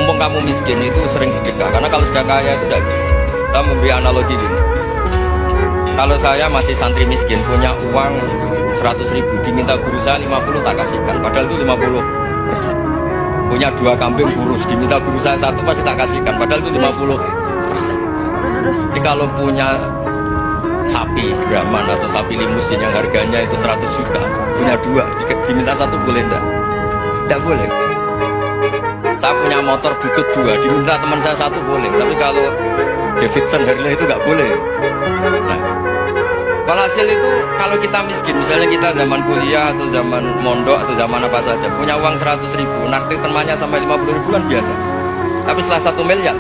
Mumpung kamu miskin itu sering sedekah, karena kalau sudah kaya itu tidak bisa. Kita memberi analogi gini. Kalau saya masih santri miskin, punya uang 100.000, diminta guru saya 50 tak kasihkan, padahal itu 50%. Punya 2 kambing kurus, diminta guru saya 1 pasti tak kasihkan, padahal itu 50%. Jadi kalau punya sapi Brahman atau sapi limusin yang harganya itu 100 juta, punya 2, diminta 1 boleh enggak? Tidak boleh. Saya punya motor butut 2, diminta teman saya 1 boleh, tapi kalau Davidson Harley itu nggak boleh. Nah, walhasil itu kalau kita miskin, misalnya kita zaman kuliah atau zaman mondok atau zaman apa saja, punya uang 100.000, naktir temannya sampai 50.000 kan biasa. Tapi setelah 1 miliar,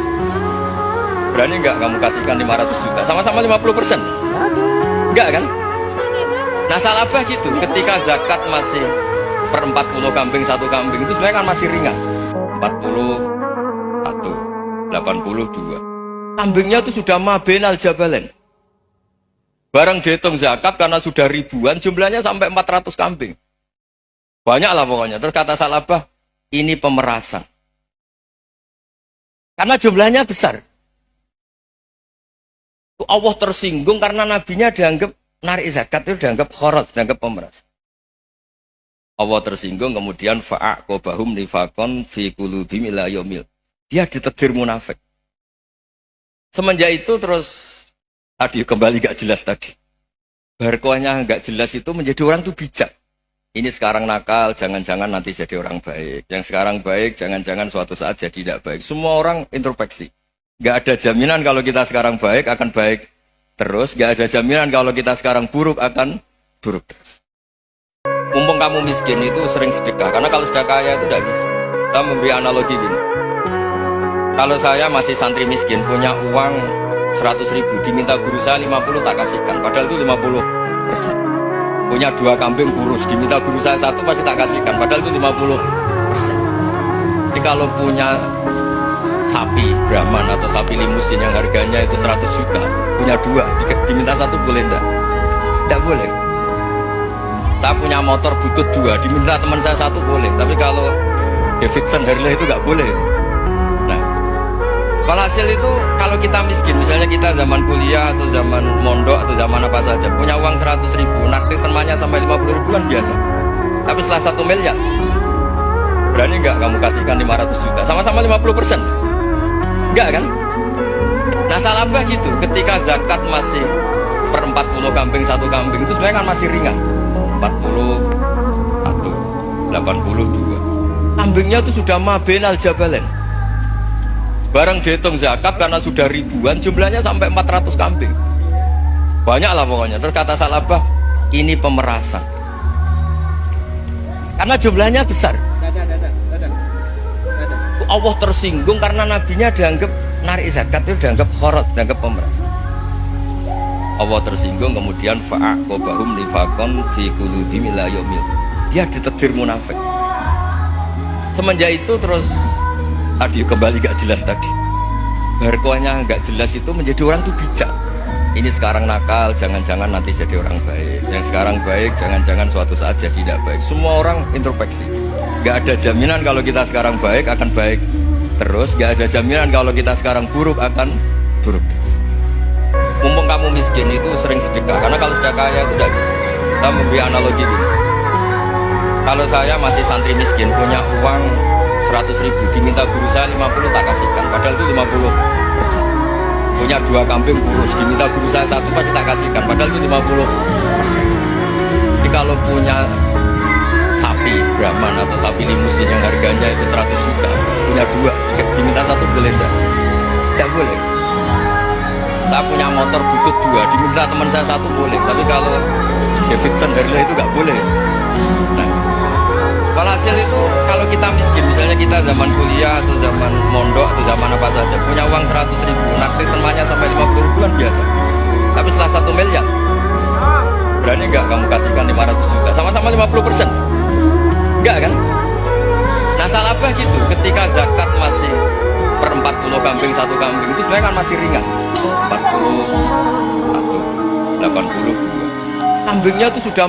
berani nggak kamu kasihkan 500 juta? Sama-sama 50%? Enggak kan? Nah salabah gitu, ketika zakat masih per 40 kambing 1 kambing itu sebenarnya kan masih ringan. 41, 82. Kambingnya itu sudah mabenal jabalen. Barang dihitung zakat karena sudah ribuan, jumlahnya sampai 400 kambing. Banyak lah pokoknya. Terus kata salabah, ini pemerasan. Karena jumlahnya besar. Allah tersinggung karena nabinya dianggap narik zakat itu dianggap khorot, dianggap pemeras. Allah tersinggung kemudian fa'aqobahum nifakon fi qulubihim ila yaumil. Dia ditegur munafik. Semenjak itu terus tadi kembali gak jelas tadi. Barkohnya gak jelas itu menjadi orang tuh bijak. Ini sekarang nakal, jangan-jangan nanti jadi orang baik. Yang sekarang baik, jangan-jangan suatu saat jadi tidak baik. Semua orang introspeksi. Gak ada jaminan kalau kita sekarang baik akan baik terus. Gak ada jaminan kalau kita sekarang buruk akan buruk terus. Mumpung kamu miskin itu sering sedekah, karena kalau sudah kaya itu tidak bisa. Kita memberi analogi gini. Kalau saya masih santri miskin, punya uang 100.000, diminta guru saya 50 tak kasihkan, padahal itu 50%. Punya 2 kambing kurus, diminta guru saya 1 pasti tak kasihkan, padahal itu 50%. Jadi kalau punya sapi Brahman atau sapi limusin yang harganya itu 100 juta, punya 2, diminta 1 boleh enggak? Tidak boleh. Saya punya motor butut 2, diminta teman saya 1 boleh, tapi kalau Davidson Harley itu nggak boleh. Nah, walhasil itu kalau kita miskin, misalnya kita zaman kuliah atau zaman mondok atau zaman apa saja, punya uang 100.000, naktir temannya sampai 50.000 kan biasa. Tapi setelah 1 miliar, berani nggak kamu kasihkan 500 juta? Sama-sama 50%? Enggak kan? Nah salabah gitu, ketika zakat masih per 40 kambing 1 kambing itu sebenarnya kan masih ringan. 41, 82. Kambingnya itu sudah mabenal jabalen. Barang dihitung zakat karena sudah ribuan, jumlahnya sampai 400 kambing. Banyak lah pokoknya. Terus kata salabah, ini pemerasan. Karena jumlahnya besar. Allah tersinggung karena nabinya dianggap narik zakat itu dianggap khorot, dianggap pemerasan. Allah tersinggung kemudian fa'aqobahum nifakon fi qulubihim ila yaumil. Dia ditegur munafik. Semenjak itu terus tadi kembali gak jelas tadi. Barkohnya gak jelas itu menjadi orang tuh bijak. Ini sekarang nakal, jangan-jangan nanti jadi orang baik. Yang sekarang baik, jangan-jangan suatu saat jadi tidak baik. Semua orang introspeksi. Gak ada jaminan kalau kita sekarang baik akan baik terus. Gak ada jaminan kalau kita sekarang buruk akan buruk terus. Mumpung kamu miskin itu sering sedekah, karena kalau sudah kaya itu tidak bisa. Kita memberi analogi gini. Kalau saya masih santri miskin, punya uang 100.000, diminta guru saya 50 tak kasihkan, padahal itu 50%. Punya 2 kambing kurus, diminta guru saya 1 pasti tak kasihkan, padahal itu 50%. Jadi kalau punya sapi Brahman atau sapi limusin yang harganya itu 100 juta, punya 2, diminta 1 boleh enggak? Tidak boleh. Saya punya motor butut 2, diminta teman saya 1 boleh, tapi kalau Davidson Harley itu nggak boleh. Nah, walhasil itu kalau kita miskin, misalnya kita zaman kuliah atau zaman mondok atau zaman apa saja, punya uang 100.000, naktir temannya sampai 50.000 kan biasa. Tapi setelah 1 miliar, berani nggak kamu kasihkan 500 juta? Sama-sama 50%? Enggak kan? Nah salabah gitu, ketika zakat masih per 40 kambing 1 kambing itu sebenarnya kan masih ringan. 41, 82. Kambingnya itu sudah